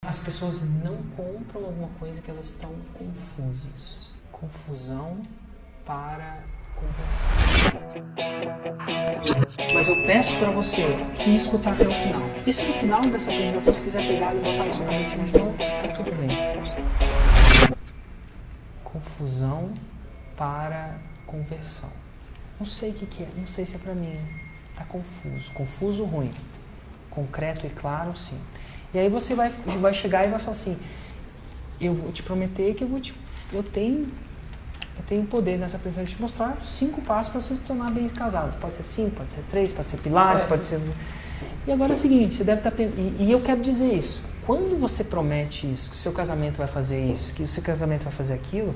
As pessoas não compram alguma coisa que elas estão confusas. Confusão para conversão. Mas eu peço para você que escutar até o final. E se no final dessa apresentação você quiser pegar e botar na sua cabeça de novo, tá tudo bem. Confusão para conversão. Não sei o que é, não sei se é para mim. Tá confuso. Confuso ruim. Concreto e claro, sim. E aí você vai chegar e vai falar assim, eu vou te prometer que eu tenho poder nessa apresentação de te mostrar 5 passos para você se tornar bem casado. Pode ser 5, pode ser 3, pode ser pilares, pode ser... E agora é o seguinte, você deve estar pensando... E eu quero dizer isso. Quando você promete isso, que o seu casamento vai fazer isso, que o seu casamento vai fazer aquilo,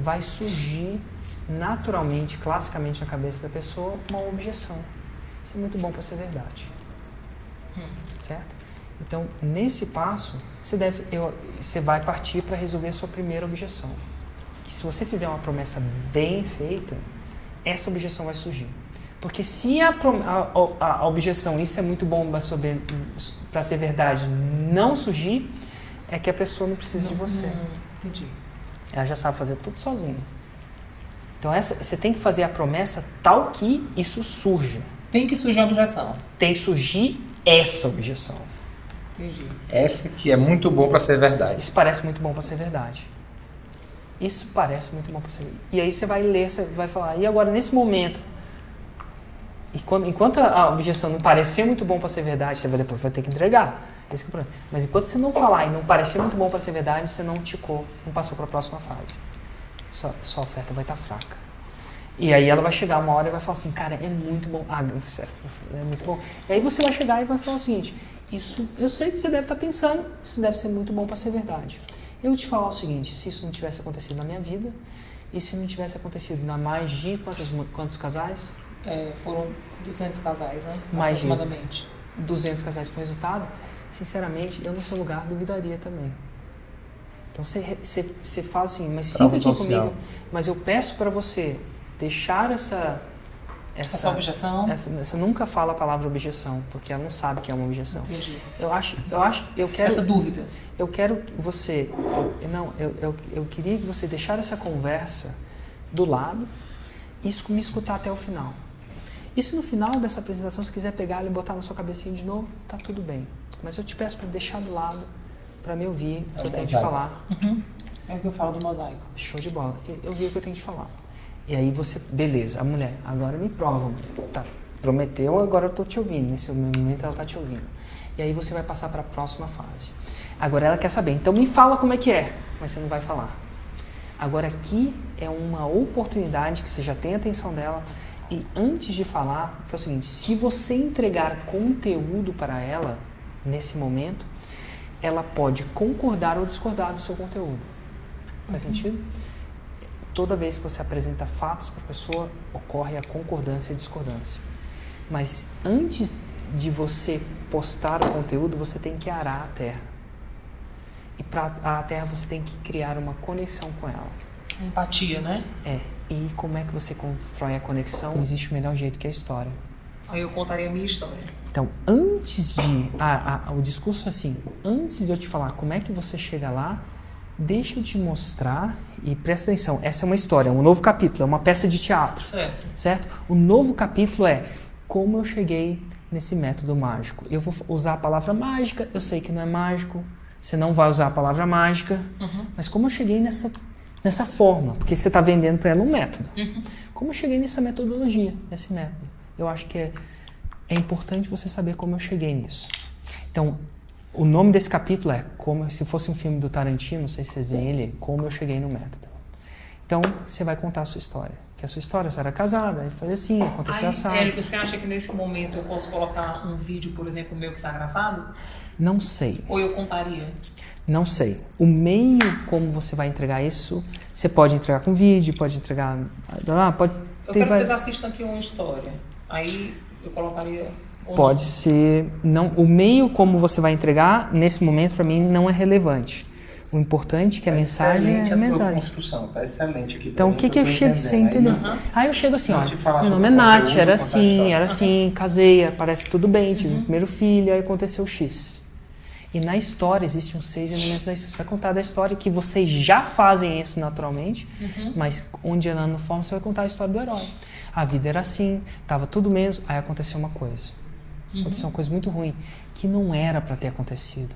vai surgir naturalmente, classicamente na cabeça da pessoa, uma objeção. Isso é muito bom para ser verdade. Certo? Então, nesse passo, você vai partir para resolver a sua primeira objeção. Que se você fizer uma promessa bem feita, essa objeção vai surgir. Porque se a objeção, isso é muito bom para ser verdade, não surgir, é que a pessoa não precisa de você. Entendi. Ela já sabe fazer tudo sozinha. Então, você tem que fazer a promessa tal que isso surja. Tem que surgir a objeção. Tem que surgir essa objeção. Entendi. Essa que é muito bom para ser verdade. Isso parece muito bom para ser verdade. Isso parece muito bom para ser verdade. E aí você vai ler, você vai falar, e agora nesse momento, enquanto a objeção não parecer muito bom para ser verdade, você depois vai ter que entregar. Esse é o problema. Mas enquanto você não falar e não parecer muito bom para ser verdade, você não ticou, não passou para a próxima fase. Sua oferta vai estar fraca. E aí ela vai chegar uma hora e vai falar assim, cara, é muito bom. Sério, é muito bom. E aí você vai chegar e vai falar o seguinte, isso, eu sei que você deve estar pensando, isso deve ser muito bom para ser verdade. Eu vou te falar o seguinte, se isso não tivesse acontecido na minha vida, e se não tivesse acontecido na mais de quantos casais? Foram 200 casais, né? Mais aproximadamente. 200 casais com resultado. Sinceramente, eu no seu lugar duvidaria também. Então você fala assim, mas fica aqui comigo, mas eu peço para você deixar essa objeção. Você nunca fala a palavra objeção, porque ela não sabe que é uma objeção. Entendi. Eu quero essa dúvida. Eu quero que você, eu queria que você deixar essa conversa do lado e me escutar até o final. E se no final dessa apresentação você quiser pegar e botar na sua cabecinha de novo, tá tudo bem. Mas eu te peço para deixar do lado, para me ouvir, o que eu tenho de falar. Uhum. É o que eu falo do mosaico. Show de bola. Eu vi o que eu tenho de falar. E aí você, beleza, a mulher, agora me prova, tá, prometeu, agora eu tô te ouvindo, nesse momento ela tá te ouvindo. E aí você vai passar para a próxima fase. Agora ela quer saber, então me fala como é que é, mas você não vai falar. Agora aqui é uma oportunidade que você já tem a atenção dela e antes de falar, que é o seguinte, se você entregar conteúdo para ela nesse momento, ela pode concordar ou discordar do seu conteúdo. Faz sentido? Toda vez que você apresenta fatos para a pessoa, ocorre a concordância e discordância. Mas antes de você postar o conteúdo, você tem que arar a terra. E para arar a terra, você tem que criar uma conexão com ela. Empatia, né? E como é que você constrói a conexão? Não existe o melhor jeito que a história. Aí eu contaria a minha história. Então, antes de... o discurso é assim, antes de eu te falar como é que você chega lá, deixa eu te mostrar, e presta atenção, essa é uma história, um novo capítulo, é uma peça de teatro. Certo? O novo capítulo é como eu cheguei nesse método mágico. Eu vou usar a palavra mágica, eu sei que não é mágico, você não vai usar a palavra mágica, mas como eu cheguei nessa forma, porque você está vendendo para ela um método. Como eu cheguei nessa metodologia, nesse método? Eu acho que é importante você saber como eu cheguei nisso. Então, o nome desse capítulo é, como se fosse um filme do Tarantino, não sei se você vê ele, como eu cheguei no método. Então, você vai contar a sua história. Que a sua história, você era casada, aí foi assim, aconteceu assado. Érico, você acha que nesse momento eu posso colocar um vídeo, por exemplo, meu que está gravado? Não sei. Ou eu contaria? Não sei. O meio como você vai entregar isso, você pode entregar com vídeo, pode entregar... Eu quero que vocês assistam aqui uma história. Aí eu colocaria... Pode ser... Não, o meio como você vai entregar, nesse momento, para mim, não é relevante. O importante é que a mensagem é a mensagem. Construção, tá excelente aqui. Então, o que eu chego sem entender? Aí eu chego assim, ó, meu nome é Nath, era assim, casei, parece tudo bem, tive o primeiro filho, aí aconteceu X. E na história existem os 6 elementos da história. Você vai contar da história que vocês já fazem isso naturalmente, mas onde ela não forma, você vai contar a história do herói. A vida era assim, estava tudo mesmo, aí aconteceu uma coisa. Aconteceu uma coisa muito ruim, que não era para ter acontecido.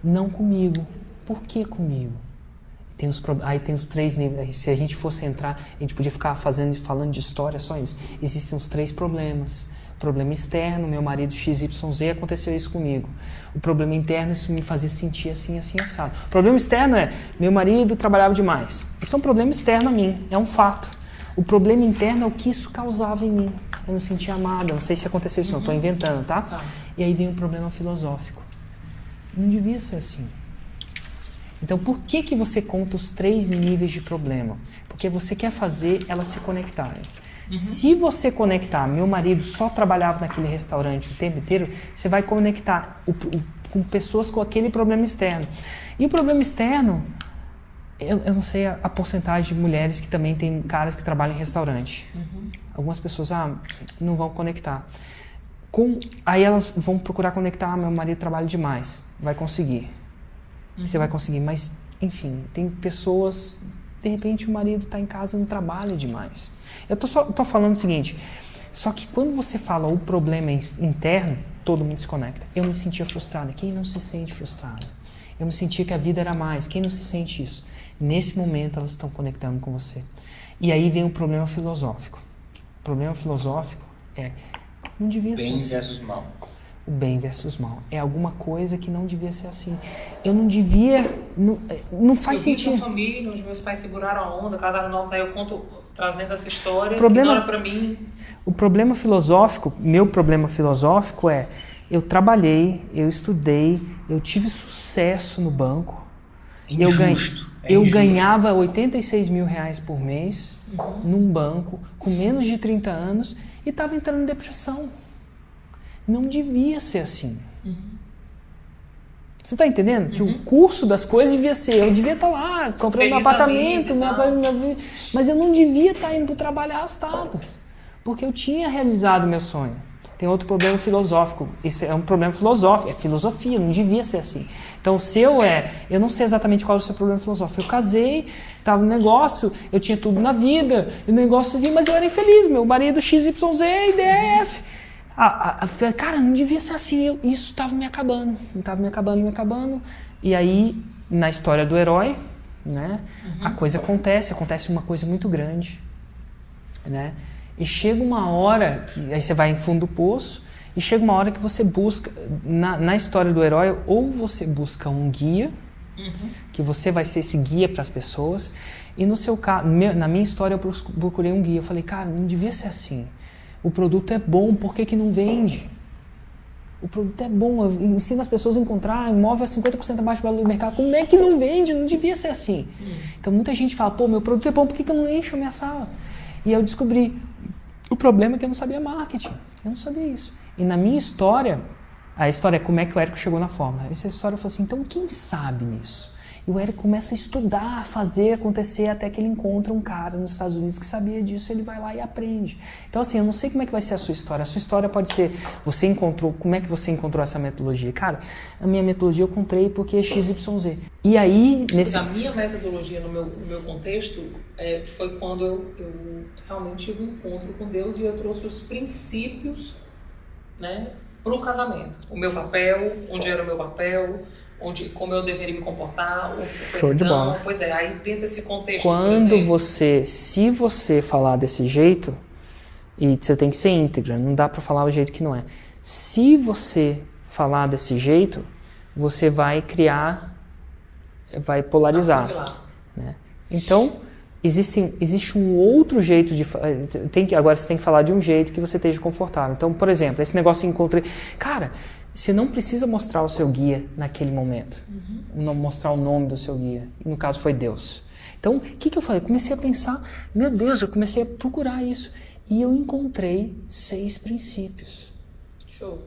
Não comigo. Por que comigo? Aí tem os 3 níveis. Se a gente fosse entrar, a gente podia ficar falando de história, só isso. Existem os 3 problemas. Problema externo, meu marido XYZ, aconteceu isso comigo. O problema interno, isso me fazia sentir assim, assim, assado. O problema externo é, meu marido trabalhava demais. Isso é um problema externo a mim, é um fato. O problema interno é o que isso causava em mim. Eu me sentia amada, não sei se aconteceu isso, não estou inventando, tá? E aí vem um problema filosófico. Não devia ser assim. Então, por que você conta os 3 níveis de problema? Porque você quer fazer elas se conectarem. Se você conectar, meu marido só trabalhava naquele restaurante o tempo inteiro, você vai conectar com pessoas com aquele problema externo. E o problema externo, eu não sei a porcentagem de mulheres que também tem caras que trabalham em restaurante. Algumas pessoas não vão conectar. Aí elas vão procurar conectar, meu marido trabalha demais. Vai conseguir. Você vai conseguir, mas enfim, tem pessoas, de repente o marido está em casa e não trabalha demais. Eu tô falando o seguinte, só que quando você fala o problema interno, todo mundo se conecta. Eu me sentia frustrada. Quem não se sente frustrada? Eu me sentia que a vida era mais. Quem não se sente isso? Nesse momento elas estão conectando com você. E aí vem o problema filosófico. O problema filosófico é, não devia ser assim. Bem versus mal. O bem versus mal. É alguma coisa que não devia ser assim. Eu não devia... Não faz sentido. Eu vim de uma família onde meus pais seguraram a onda, casaram novos, aí eu conto, trazendo essa história, que não era pra mim. O problema filosófico, meu problema filosófico é, eu trabalhei, eu estudei, eu tive sucesso no banco. Injusto. Eu ganhava 86 mil reais por mês num banco, com menos de 30 anos, e estava entrando em depressão. Não devia ser assim. Você está entendendo? Que o curso das coisas devia ser, eu devia estar lá, comprando um apartamento, mas eu não devia estar indo para o trabalho arrastado, porque eu tinha realizado meu sonho. Tem outro problema filosófico, isso é um problema filosófico, é filosofia, não devia ser assim. Então o seu eu não sei exatamente qual é o seu problema filosófico. Eu casei, estava no negócio, eu tinha tudo na vida, e o negócio assim, mas eu era infeliz, meu marido XYZ e DF. Cara, não devia ser assim, isso estava me acabando, me acabando. E aí, na história do herói, né, a coisa acontece uma coisa muito grande, né, e chega uma hora, aí você vai em fundo do poço, e chega uma hora que você busca, na história do herói, ou você busca um guia, que você vai ser esse guia para as pessoas, e no seu caso, na minha história eu procurei um guia, eu falei, cara, não devia ser assim. O produto é bom, por que não vende? O produto é bom, ensina as pessoas a encontrar imóvel a 50% abaixo do valor do mercado. Como é que não vende? Não devia ser assim. Então muita gente fala, pô, meu produto é bom, por que eu não encho a minha sala? E eu descobri, o problema é que eu não sabia marketing. Eu não sabia isso. E na minha história, a história é como é que o Érico chegou na fórmula. Essa história eu falei assim, então quem sabe nisso? E o Érico começa a estudar, a fazer acontecer, até que ele encontra um cara nos Estados Unidos que sabia disso, ele vai lá e aprende. Então assim, eu não sei como é que vai ser a sua história. A sua história pode ser, como é que você encontrou essa metodologia? Cara, a minha metodologia eu encontrei porque é XYZ. E aí, A minha metodologia no meu contexto foi quando eu realmente tive um encontro com Deus e eu trouxe os princípios, né, para o casamento. O meu papel, onde era o meu papel, como eu deveria me comportar, show de bola. Pois é, aí dentro desse contexto, se você falar desse jeito, e você tem que ser íntegra, não dá para falar o jeito que não é. Se você falar desse jeito, você vai polarizar, né? Então, existe um outro jeito de... Agora você tem que falar de um jeito que você esteja confortável. Então, por exemplo, esse negócio que encontrei... Cara, você não precisa mostrar o seu guia naquele momento. Não mostrar o nome do seu guia. No caso, foi Deus. Então, o que eu falei? Eu comecei a pensar, meu Deus, eu comecei a procurar isso. E eu encontrei 6 princípios. Show.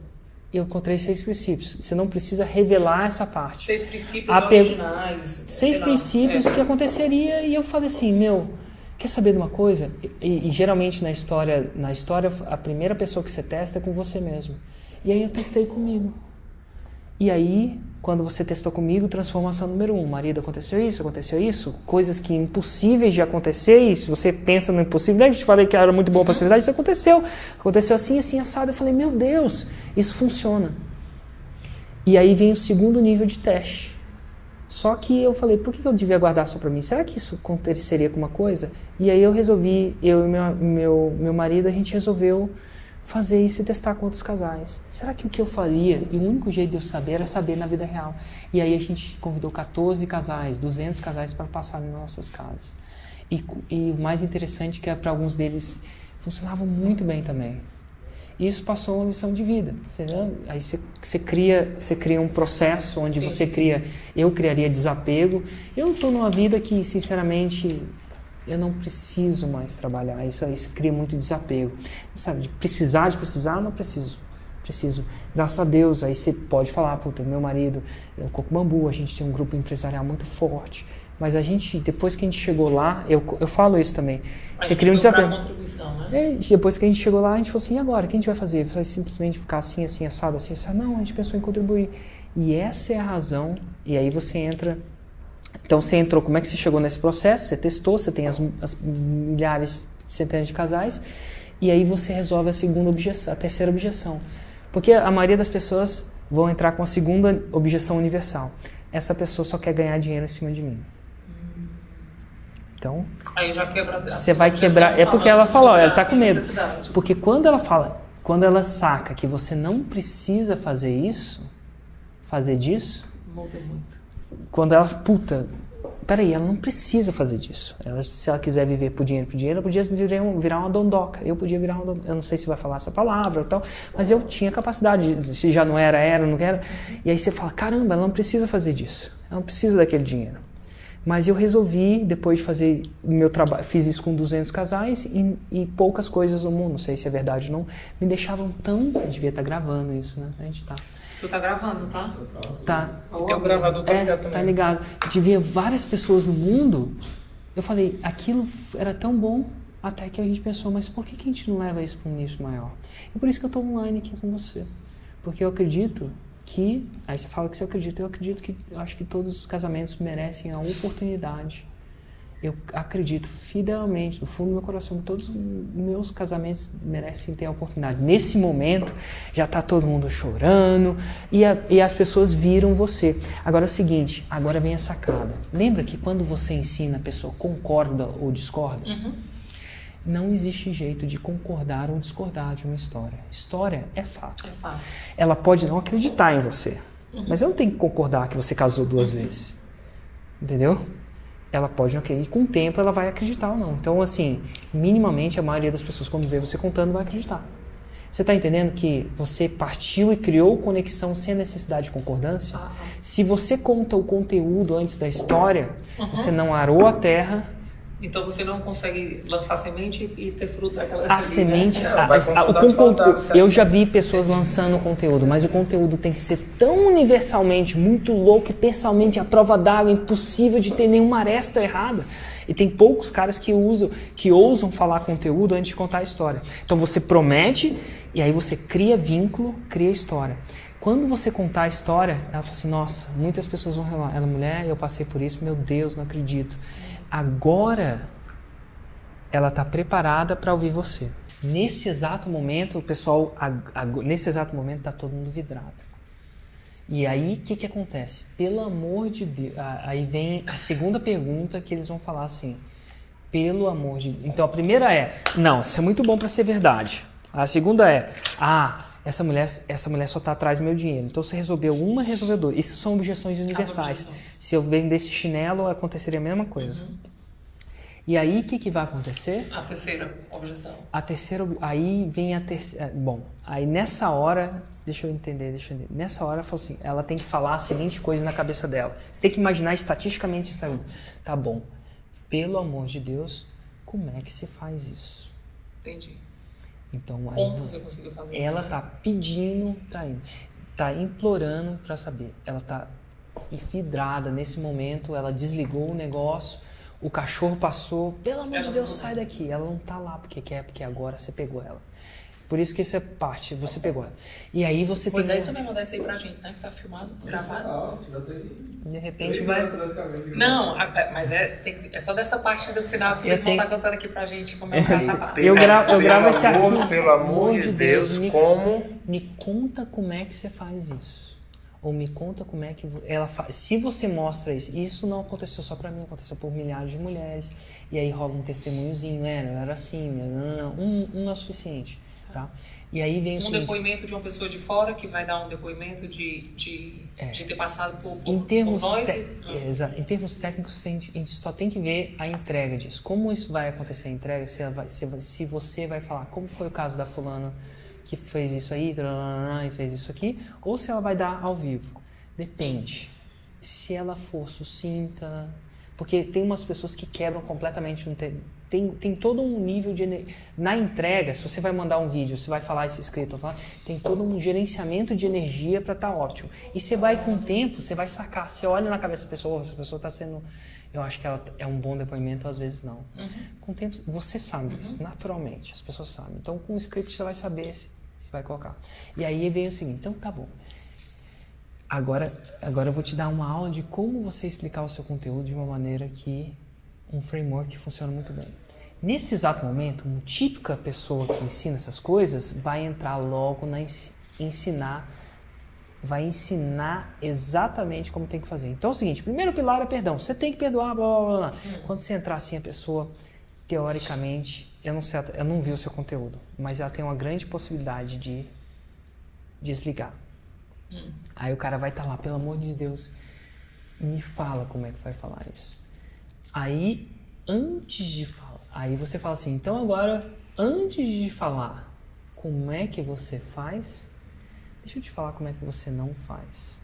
Eu encontrei 6 princípios. Você não precisa revelar essa parte. 6 princípios originais. 6 princípios que aconteceria. E eu falei assim, quer saber de uma coisa? E geralmente na história, a primeira pessoa que você testa é com você mesmo. E aí eu testei comigo. E aí quando você testou comigo, transformação número 1. Marido, aconteceu isso. Coisas que impossíveis de acontecer. E se você pensa no impossível, eu te falei que era muito boa para a possibilidade, isso aconteceu. Aconteceu assim, assim, assado. Eu falei, meu Deus, isso funciona. E aí vem o segundo nível de teste. Só que eu falei, por que eu devia guardar só para mim? Será que isso aconteceria alguma coisa? E aí eu resolvi, eu e meu marido, a gente resolveu fazer isso e testar com outros casais. Será que o que eu faria, e o único jeito de eu saber, era saber na vida real? E aí a gente convidou 14 casais, 200 casais para passar nas nossas casas. E o mais interessante é que para alguns deles funcionava muito bem também. Isso passou uma lição de vida. Aí você cria um processo onde eu criaria desapego. Eu estou numa vida que, sinceramente, eu não preciso mais trabalhar. Isso cria muito desapego. Sabe, de precisar, não preciso. Graças a Deus, aí você pode falar, puta, meu marido é o Coco Bambu, a gente tem um grupo empresarial muito forte. Mas a gente, depois que a gente chegou lá, eu falo isso também. Você cria um desapego. Depois que a gente chegou lá, a gente falou assim, e agora? O que a gente vai fazer? Vai simplesmente ficar assim, assim, assado, assim, assado? Não, a gente pensou em contribuir. E essa é a razão. E aí você entra... Então você entrou, como é que você chegou nesse processo? Você testou, você tem as milhares, centenas de casais. E aí você resolve a terceira objeção. Porque a maioria das pessoas vão entrar com a segunda objeção universal. Essa pessoa só quer ganhar dinheiro em cima de mim. Então, aí já quebra. Você vai quebrar. É porque ela falou, ela está com medo. Porque quando ela saca que você não precisa fazer disso. Muda muito. Quando ela, peraí, ela não precisa fazer disso. Se ela quiser viver por dinheiro, ela podia virar uma dondoca. Eu podia virar uma dondoca. Eu não sei se vai falar essa palavra ou tal, mas eu tinha capacidade. Se já não era, não era. E aí você fala, caramba, ela não precisa fazer disso. Ela não precisa daquele dinheiro. Mas eu resolvi, depois de fazer o meu trabalho, fiz isso com 200 casais e poucas coisas no mundo, não sei se é verdade ou não, me deixavam tão... Eu devia estar gravando isso, né? A gente tá. Tu tá gravando, tá? Tá. O teu gravador tá ligado também. Tá ligado. Eu devia várias pessoas no mundo, eu falei, aquilo era tão bom, até que a gente pensou, mas por que a gente não leva isso para um nicho maior? E por isso que eu tô online aqui com você. Porque eu acredito que, aí você fala que você acredita, eu acho que todos os casamentos merecem a oportunidade. Eu acredito fidelmente, do fundo do meu coração, que todos os meus casamentos merecem ter a oportunidade. Nesse momento, já está todo mundo chorando e as pessoas viram você. Agora é o seguinte, agora vem a sacada. Lembra que quando você ensina, a pessoa concorda ou discorda? Uhum. Não existe jeito de concordar ou discordar de uma história. História é fato. É fato. Ela pode não acreditar em você, mas ela não tem que concordar que você casou 2 vezes. Entendeu? Ela pode não acreditar. Com o tempo ela vai acreditar ou não. Então, assim, minimamente a maioria das pessoas, quando vê você contando, vai acreditar. Você está entendendo que você partiu e criou conexão sem necessidade de concordância? Se você conta o conteúdo antes da história, você não arou a terra. Então você não consegue lançar semente e ter fruto daquela... A semente... Eu já vi pessoas lançando conteúdo, mas o conteúdo tem que ser tão universalmente, muito louco e pessoalmente à prova d'água, impossível de ter nenhuma aresta errada. E tem poucos caras que ousam falar conteúdo antes de contar a história. Então você promete e aí você cria vínculo, cria história. Quando você contar a história, ela fala assim, nossa, muitas pessoas vão falar, ela é mulher, eu passei por isso, meu Deus, não acredito. Agora ela está preparada para ouvir você. Nesse exato momento, o pessoal, nesse exato momento está todo mundo vidrado. E aí, o que acontece? Pelo amor de Deus, aí vem a segunda pergunta que eles vão falar assim, pelo amor de Deus. Então a primeira é, não, isso é muito bom para ser verdade. A segunda é, essa mulher só está atrás do meu dinheiro. Então você resolveu uma, resolveu 2. Isso são objeções universais. Se eu vendesse chinelo, aconteceria a mesma coisa. E aí, o que vai acontecer? A terceira objeção. Aí vem a terceira... Bom, aí nessa hora... Deixa eu entender. Nessa hora, assim, ela tem que falar a seguinte coisa na cabeça dela. Você tem que imaginar estatisticamente isso. Tá bom. Pelo amor de Deus, como é que se faz isso? Entendi. Então, como você conseguiu fazer isso? Ela tá pedindo, tá implorando para saber. Ela tá vidrada nesse momento, ela desligou o negócio, o cachorro passou, pelo amor de Deus, sai daqui. Ela não tá lá porque quer, porque agora você pegou ela. Por isso que essa parte você pegou. E aí você Pois tem... é, isso vai mandar isso aí pra gente, né? Que tá filmado, gravado. De repente vai... Não, mas é só dessa parte do final que o irmão tá contando aqui pra gente como é o passo a passo. Eu gravo esse aqui. Pelo amor de Deus, Me conta como é que você faz isso. Ou me conta como é que ela faz. Se você mostra isso não aconteceu só pra mim, aconteceu por milhares de mulheres. E aí rola um testemunhozinho, era assim, não, um é o suficiente, tá? E aí vem o seguinte, depoimento de uma pessoa de fora que vai dar um depoimento de ter passado por nós. Em termos técnicos, a gente só tem que ver a entrega disso. Como isso vai acontecer a entrega, se você vai falar como foi o caso da fulana que fez isso aí e fez isso aqui, ou se ela vai dar ao vivo. Depende. Se ela for sucinta... Porque tem umas pessoas que quebram completamente... Tem todo um nível de... Na entrega, se você vai mandar um vídeo, você vai falar esse escrito, tem todo um gerenciamento de energia para estar ótimo. E você vai, com o tempo, você vai sacar. Você olha na cabeça da pessoa, se a pessoa está sendo... Eu acho que ela é um bom depoimento, às vezes não. Com o tempo, você sabe isso, naturalmente. As pessoas sabem. Então, com o script, você vai saber se você vai colocar. E aí vem o seguinte, então tá bom. Agora eu vou te dar uma aula de como você explicar o seu conteúdo de uma maneira que um framework que funciona muito bem. Nesse exato momento, uma típica pessoa que ensina essas coisas vai entrar logo na vai ensinar exatamente como tem que fazer. Então é o seguinte, primeiro pilar é perdão. Você tem que perdoar, blá, blá, blá. Quando você entrar assim, a pessoa, teoricamente, eu não vi o seu conteúdo, mas ela tem uma grande possibilidade de desligar. Aí o cara vai estar lá, pelo amor de Deus, me fala como é que vai falar isso. Aí, antes de falar, aí você fala assim, então agora, antes de falar como é que você faz, deixa eu te falar como é que você não faz.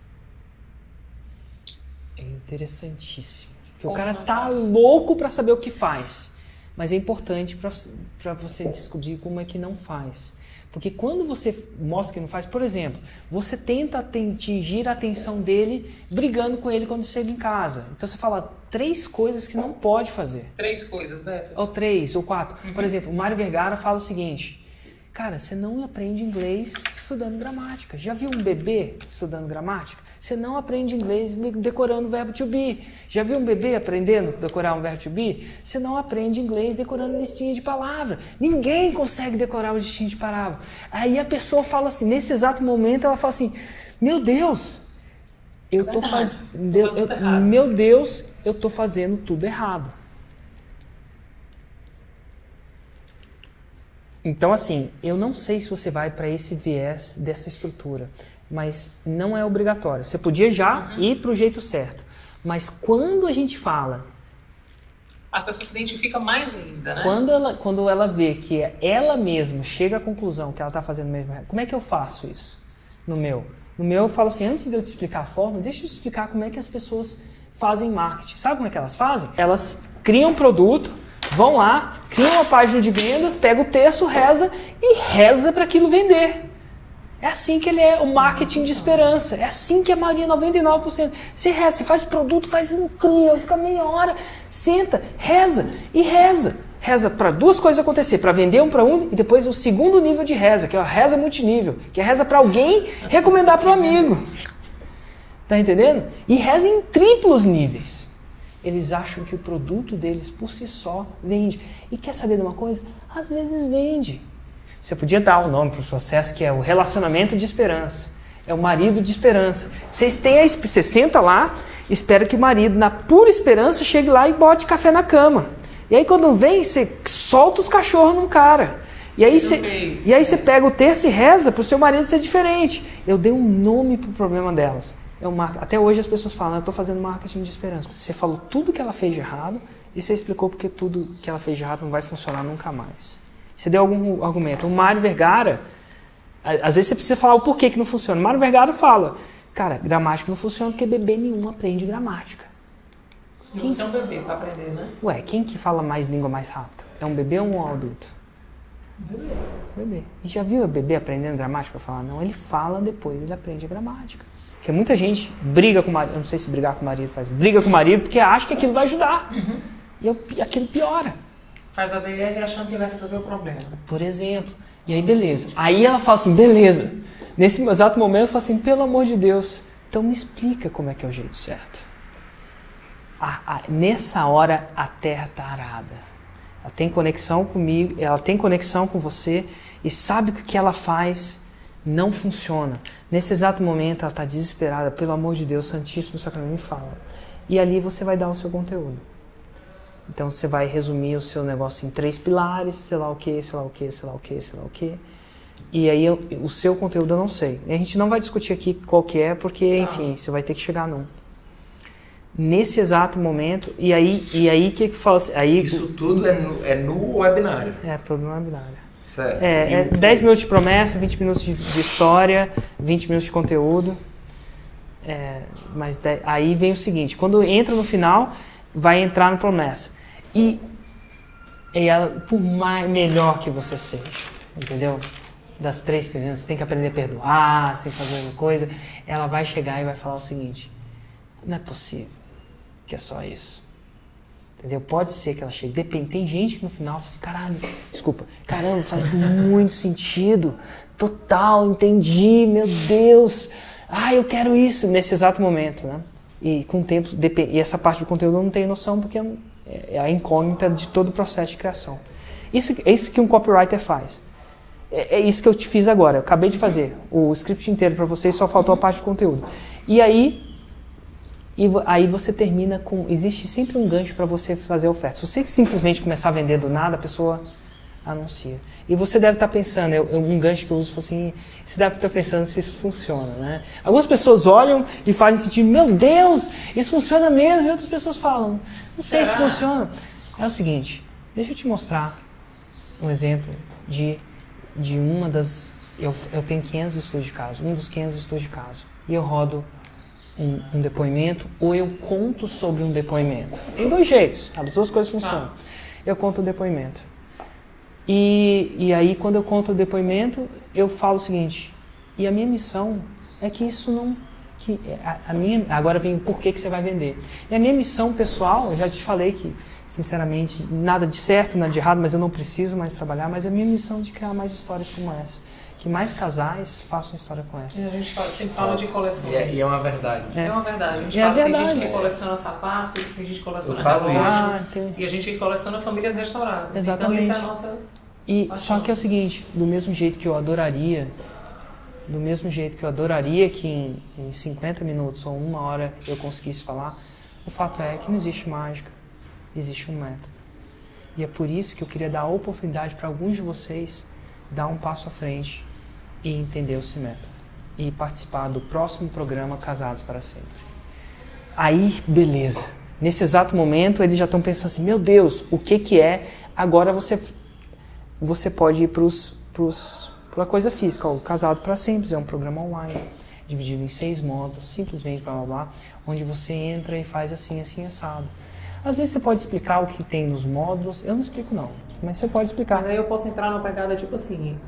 É interessantíssimo. Porque o cara tá louco para saber o que faz, mas é importante para você descobrir como é que não faz. Porque quando você mostra que não faz, por exemplo, você tenta atingir a atenção dele brigando com ele quando chega em casa. Então você fala 3 coisas que não pode fazer. 3 coisas, Beto? Ou 3, ou 4. Por exemplo, o Mário Vergara fala o seguinte, cara, você não aprende inglês estudando gramática. Já viu um bebê estudando gramática? Você não aprende inglês decorando o verbo to be. Já viu um bebê aprendendo a decorar um verbo to be? Você não aprende inglês decorando listinha de palavra. Ninguém consegue decorar o listinha de palavra. Aí a pessoa fala assim, nesse exato momento, ela fala assim, meu Deus, eu tô fazendo tudo errado. Então, assim, eu não sei se você vai para esse viés dessa estrutura, mas não é obrigatório. Você podia já ir para o jeito certo, mas quando a gente fala... A pessoa se identifica mais ainda, né? Quando ela vê que ela mesma chega à conclusão que ela está fazendo mesmo... Como é que eu faço isso no meu? No meu eu falo assim, antes de eu te explicar a forma, deixa eu te explicar como é que as pessoas fazem marketing. Sabe como é que elas fazem? Elas criam um produto, vão lá, criam uma página de vendas, pega o texto, reza e reza para aquilo vender. É assim que ele é o marketing de esperança. É assim que a maioria, 99%. Você reza, você faz o produto, faz incrível, fica meia hora, senta, reza e reza. Reza para 2 coisas acontecer, para vender um para um e depois o segundo nível de reza, que é a reza multinível, que é a reza para alguém recomendar para o amigo. Tá entendendo? E reza em triplos níveis. Eles acham que o produto deles por si só vende. E quer saber de uma coisa? Às vezes vende. Você podia dar o nome para o processo que é o relacionamento de esperança. É o marido de esperança. Você senta lá, espera que o marido, na pura esperança, chegue lá e bote café na cama. E aí quando vem, você solta os cachorros num cara. E aí você pega o texto e reza para o seu marido ser diferente. Eu dei um nome para o problema delas. Até hoje as pessoas falam, eu estou fazendo marketing de esperança. Você falou tudo que ela fez de errado e você explicou porque tudo que ela fez de errado não vai funcionar nunca mais. Você deu algum argumento. O Mário Vergara, às vezes você precisa falar o porquê que não funciona. O Mário Vergara fala, cara, gramática não funciona porque bebê nenhum aprende gramática. Você é um bebê para aprender, né? Ué, quem que fala mais língua mais rápido? É um bebê ou um adulto? Bebê. E já viu o bebê aprendendo gramática? Falar não, ele fala depois, ele aprende a gramática. Porque muita gente briga com o marido, eu não sei se brigar com o marido faz, briga com o marido porque acha que aquilo vai ajudar. E aquilo piora. Faz a DR achando que vai resolver o problema. Por exemplo, E aí, beleza. Aí ela fala assim, beleza. Nesse exato momento, eu falo assim, pelo amor de Deus, então me explica como é que é o jeito certo. Nessa hora, a terra está arada. Ela tem conexão comigo, ela tem conexão com você e sabe que o que ela faz não funciona. Nesse exato momento, ela está desesperada. Pelo amor de Deus, Santíssimo Sacramento, me fala. E ali você vai dar o seu conteúdo. Então você vai resumir o seu negócio em 3 pilares, sei lá o que, sei lá o que, sei lá o que, sei lá o que. E aí o seu conteúdo eu não sei. A gente não vai discutir aqui qual que é, porque, enfim, você vai ter que chegar num. Nesse exato momento, e aí que fala assim, aí, isso tudo é no webinário? É, tudo no webinário. Certo. É 10 minutos de promessa, 20 minutos de história, 20 minutos de conteúdo. Aí vem o seguinte, quando entra no final, vai entrar no promessa. E ela, por melhor que você seja, entendeu? Das 3 primeiras, você tem que aprender a perdoar, você tem que fazer alguma coisa, ela vai chegar e vai falar o seguinte, não é possível que é só isso. Entendeu? Pode ser que ela chegue, depende, tem gente que no final fala assim, caramba, faz muito sentido, total, entendi, meu Deus, eu quero isso, nesse exato momento, né? E com o tempo, e essa parte do conteúdo eu não tenho noção, porque é a incógnita de todo o processo de criação. É isso que um copywriter faz. É isso que eu te fiz agora. Eu acabei de fazer o script inteiro para vocês, só faltou a parte do conteúdo. E aí você termina com... Existe sempre um gancho para você fazer a oferta. Se você simplesmente começar a vender do nada, a pessoa anuncia. E você deve estar pensando, um gancho que eu uso assim, você deve estar pensando se isso funciona, né? Algumas pessoas olham e fazem sentir, meu Deus, isso funciona mesmo. E outras pessoas falam, não sei se funciona. É o seguinte, deixa eu te mostrar um exemplo de uma das... Eu tenho 500 estudos de caso, um dos 500 estudos de caso. E eu rodo um depoimento ou eu conto sobre um depoimento. Tem 2 jeitos, as 2 coisas funcionam. Eu conto o depoimento. E aí, quando eu conto o depoimento, eu falo o seguinte, e a minha missão é que isso não... agora vem o porquê que você vai vender. E a minha missão pessoal, eu já te falei que, sinceramente, nada de certo, nada de errado, mas eu não preciso mais trabalhar, mas a minha missão é de criar mais histórias como essa. Que mais casais façam história com essa. A gente sempre fala de coleções. E é uma verdade. É uma verdade. A gente fala que tem gente que coleciona sapato, tem gente que coleciona relógio, e a gente coleciona famílias restauradas. Exatamente. Então, essa é a nossa paixão. Só que é o seguinte, do mesmo jeito que eu adoraria que em 50 minutos ou 1 hora eu conseguisse falar, o fato é que não existe mágica, existe um método. E é por isso que eu queria dar a oportunidade para alguns de vocês dar um passo à frente e entender esse método. E participar do próximo programa Casados para Sempre. Aí, beleza. Nesse exato momento, eles já estão pensando assim, meu Deus, o que é? Agora você pode ir para a coisa física. O Casado para Sempre é um programa online, dividido em 6 módulos, simplesmente blá blá blá, onde você entra e faz assim, assim, assado. Às vezes você pode explicar o que tem nos módulos, eu não explico não, mas você pode explicar. Mas aí eu posso entrar numa pegada tipo assim,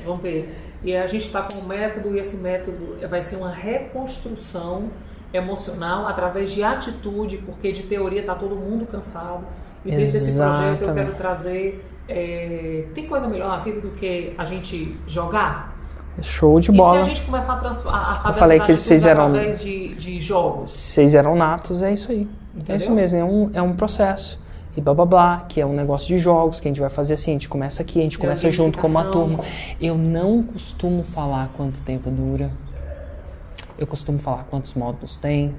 vamos ver, e a gente está com um método e esse método vai ser uma reconstrução emocional através de atitude, porque de teoria está todo mundo cansado, e dentro desse projeto eu quero trazer, tem coisa melhor na vida do que a gente jogar? Show de bola. E se a gente começar a fazer eu falei que vocês através de jogos? Vocês eram natos, é isso aí. Entendeu? É isso mesmo, é um processo. E blá blá blá, que é um negócio de jogos, que a gente vai fazer assim, a gente começa aqui, a gente começa junto com uma turma. Eu não costumo falar quanto tempo dura. Eu costumo falar quantos módulos tem.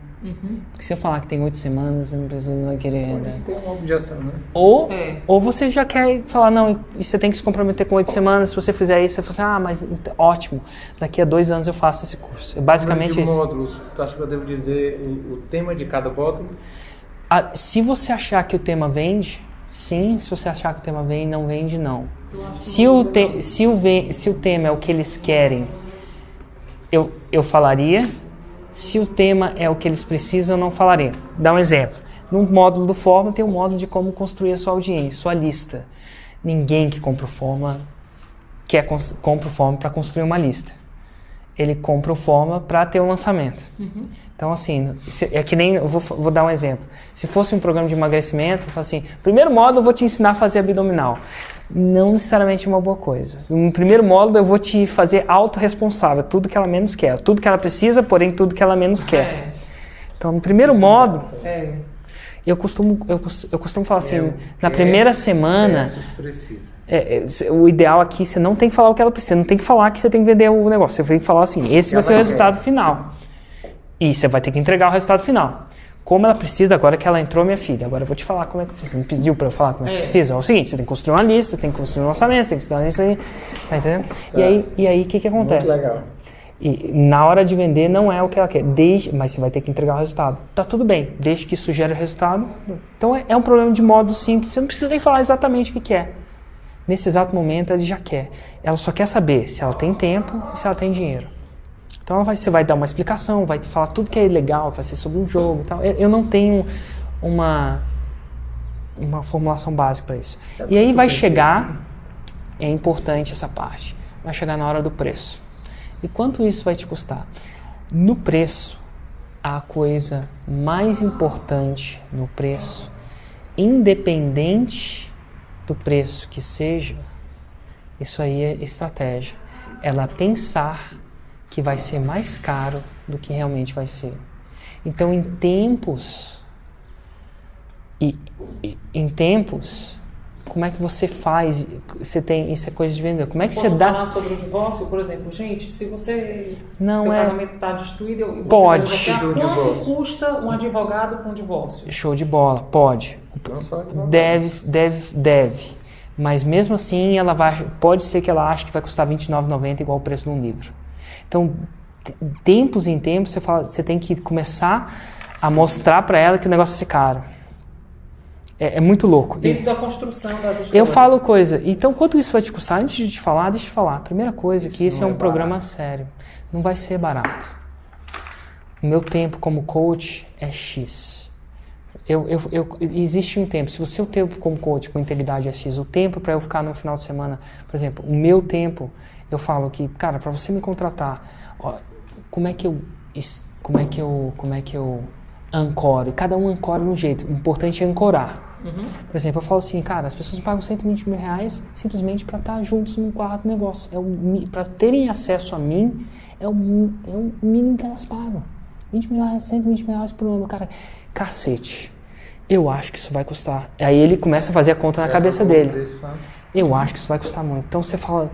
Porque se eu falar que tem 8 semanas, a pessoa não vai querer. Tem uma objeção, né? Ou você já quer falar, não, e você tem que se comprometer com 8 semanas, se você fizer isso, você fala assim, mas ótimo, daqui a 2 anos eu faço esse curso. É basicamente isso. Módulos, tu acha que eu devo dizer o tema de cada módulo? Se você achar que o tema vende, sim. Se você achar que o tema vende, não vende, não. Se o tema é o que eles querem, eu falaria. Se o tema é o que eles precisam, eu não falaria. Dá um exemplo. No módulo do Fórmula tem um módulo de como construir a sua audiência, sua lista. Ninguém que compra o Fórmula compra o Fórmula para construir uma lista. ele compra o Forma para ter o lançamento. Então, assim, é que nem, eu vou dar um exemplo. Se fosse um programa de emagrecimento, eu falo assim, primeiro módulo eu vou te ensinar a fazer abdominal. Não necessariamente é uma boa coisa. No primeiro módulo eu vou te fazer autorresponsável, tudo que ela menos quer. Tudo que ela precisa, porém tudo que ela menos quer. Então, no primeiro módulo, eu costumo falar assim, na primeira semana... o ideal aqui, você não tem que falar o que ela precisa, não tem que falar que você tem que vender o negócio, você tem que falar assim, esse vai ser o resultado final. E você vai ter que entregar o resultado final. Como ela precisa, agora que ela entrou, minha filha, agora eu vou te falar como é que precisa. Você me pediu para eu falar como é que precisa? É o seguinte, você tem que construir uma lista, tem que construir um lançamento, tem que estudar isso aí, tá entendendo? Tá. E aí, o que acontece? Muito legal. E na hora de vender não é o que ela quer, mas você vai ter que entregar o resultado. Tá tudo bem, desde que isso gere o resultado. Então é um problema de modo simples, você não precisa nem falar exatamente o que é. Nesse exato momento ela já quer. Ela só quer saber se ela tem tempo e se ela tem dinheiro. Então você vai dar uma explicação, vai falar tudo que é legal, que vai ser sobre um jogo e tal. Eu não tenho uma formulação básica para isso. E aí vai chegar, é importante essa parte, vai chegar na hora do preço. E quanto isso vai te custar? No preço, a coisa mais importante no preço, independente do preço que seja, isso aí é estratégia. Ela pensar que vai ser mais caro do que realmente vai ser. Então, em tempos, como é que você faz? Você tem, isso é coisa de vender. Como é que Posso você dá? falar sobre o divórcio, por exemplo, gente? Se você não teu é casamento está destruído, você pode. Quanto custa um advogado para um divórcio? Show de bola, pode. Não só advogado. Deve. Mas mesmo assim, pode ser que ela ache que vai custar R$29,90 igual o preço de um livro. Então, tempos em tempos, você tem que começar a mostrar para ela que o negócio vai ser caro. É muito louco. Dentro da construção das escolas. Eu falo coisa. Então, quanto isso vai te custar? Antes de te falar, deixa eu te falar. Primeira coisa, que isso é um programa sério. Não vai ser barato. O meu tempo como coach é X. Existe um tempo. Se o seu tempo como coach com integridade é X, o tempo para eu ficar no final de semana, por exemplo, o meu tempo, eu falo que, cara, para você me contratar, ó, como é que eu ancoro? E cada um ancora de um jeito. O importante é ancorar. Por exemplo, eu falo assim, cara, as pessoas pagam R$120 mil simplesmente para estar juntos num quarto negócio. Para terem acesso a mim, é o mínimo que elas pagam. R$20 mil, R$120 mil por ano, cara. Cacete. Eu acho que isso vai custar. Aí ele começa a fazer a conta na cabeça dele. Eu acho que isso vai custar muito. Então você fala,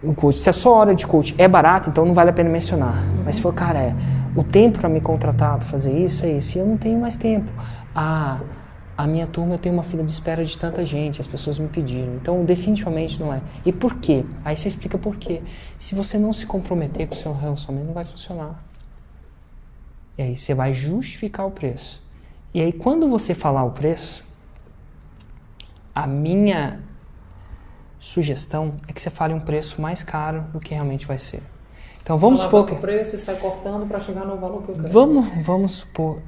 o coach, se a sua hora de coach é barata, então não vale a pena mencionar. Mas se for, cara, o tempo para me contratar para fazer isso é isso. E eu não tenho mais tempo. A minha turma, eu tenho uma fila de espera de tanta gente, as pessoas me pediram. Então, definitivamente não é. E por quê? Aí você explica por quê. Se você não se comprometer com o seu relacionamento, não vai funcionar. E aí você vai justificar o preço. E aí, quando você falar o preço, a minha sugestão é que você fale um preço mais caro do que realmente vai ser. Então vamos supor que o preço e sai cortando para chegar no valor que eu quero. Vamos supor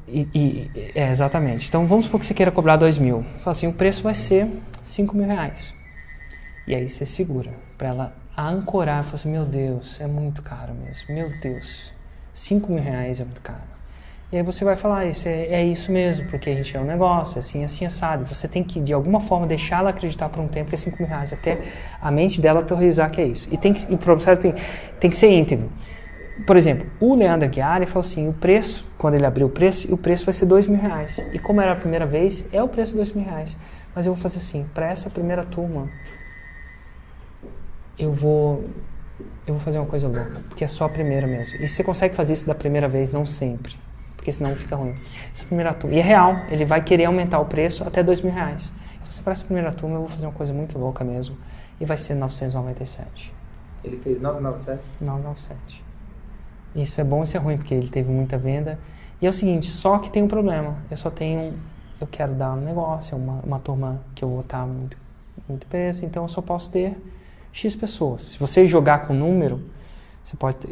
exatamente. Então vamos supor que você queira cobrar 2 mil. Fala assim, o preço vai ser R$5 mil. E aí você segura para ela ancorar, fala assim, meu Deus, é muito caro mesmo. Meu Deus, R$5 mil é muito caro. E aí você vai falar, é isso mesmo, porque a gente é um negócio, assim, assado. Você tem que, de alguma forma, deixar ela acreditar por um tempo que é R$5 mil, até a mente dela autorizar que é isso. E o processo tem que ser íntegro. Por exemplo, o Leandro Aguiar falou assim, o preço, quando ele abriu o preço vai ser R$2 mil. E como era a primeira vez, é o preço de R$2 mil. Mas eu vou fazer assim, para essa primeira turma, eu vou fazer uma coisa louca, porque é só a primeira mesmo. E você consegue fazer isso da primeira vez, não sempre. Porque senão fica ruim. Essa primeira turma, e é real, ele vai querer aumentar o preço até R$2 mil. Você para essa primeira turma, eu vou fazer uma coisa muito louca mesmo, e vai ser 997. Ele fez 997? 997. Isso é bom e isso é ruim, porque ele teve muita venda. E é o seguinte, só que tem um problema, eu quero dar um negócio, uma turma que eu vou estar muito preço, então eu só posso ter X pessoas. Se você jogar com número,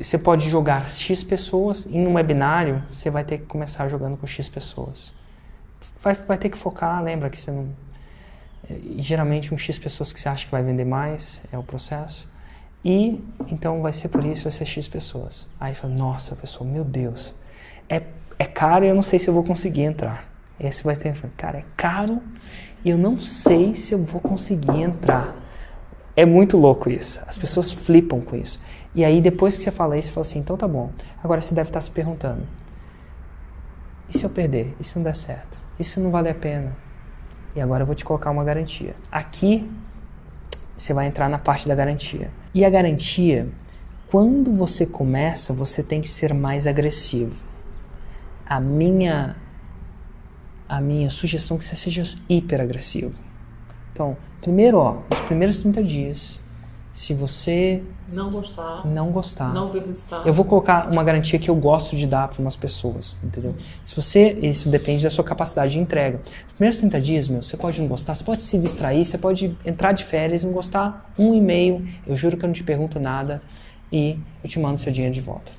você pode jogar X pessoas em um webinário, você vai ter que começar jogando com X pessoas. Vai ter que focar, lembra que você não... geralmente um X pessoas que você acha que vai vender mais, é o processo. e então vai ser por isso, vai ser X pessoas. Aí fala, nossa, pessoa, meu Deus, é caro e eu não sei se eu vou conseguir entrar. Esse vai ter, cara, é caro e eu não sei se eu vou conseguir entrar. É muito louco isso. As pessoas flipam com isso. E aí, depois que você fala isso, você fala assim, então tá bom. Agora você deve estar se perguntando, e se eu perder? E se não der certo? E se não vale a pena? E agora eu vou te colocar uma garantia. Aqui, você vai entrar na parte da garantia. E a garantia, quando você começa, você tem que ser mais agressivo. A minha sugestão é que você seja hiper agressivo. Então, primeiro, nos primeiros 30 dias, se você não gostar, não ver resultado, eu vou colocar uma garantia que eu gosto de dar para umas pessoas, entendeu? Isso depende da sua capacidade de entrega. Nos primeiros 30 dias, você pode não gostar, você pode se distrair, você pode entrar de férias, não gostar, um e-mail, eu juro que eu não te pergunto nada e eu te mando seu dinheiro de volta.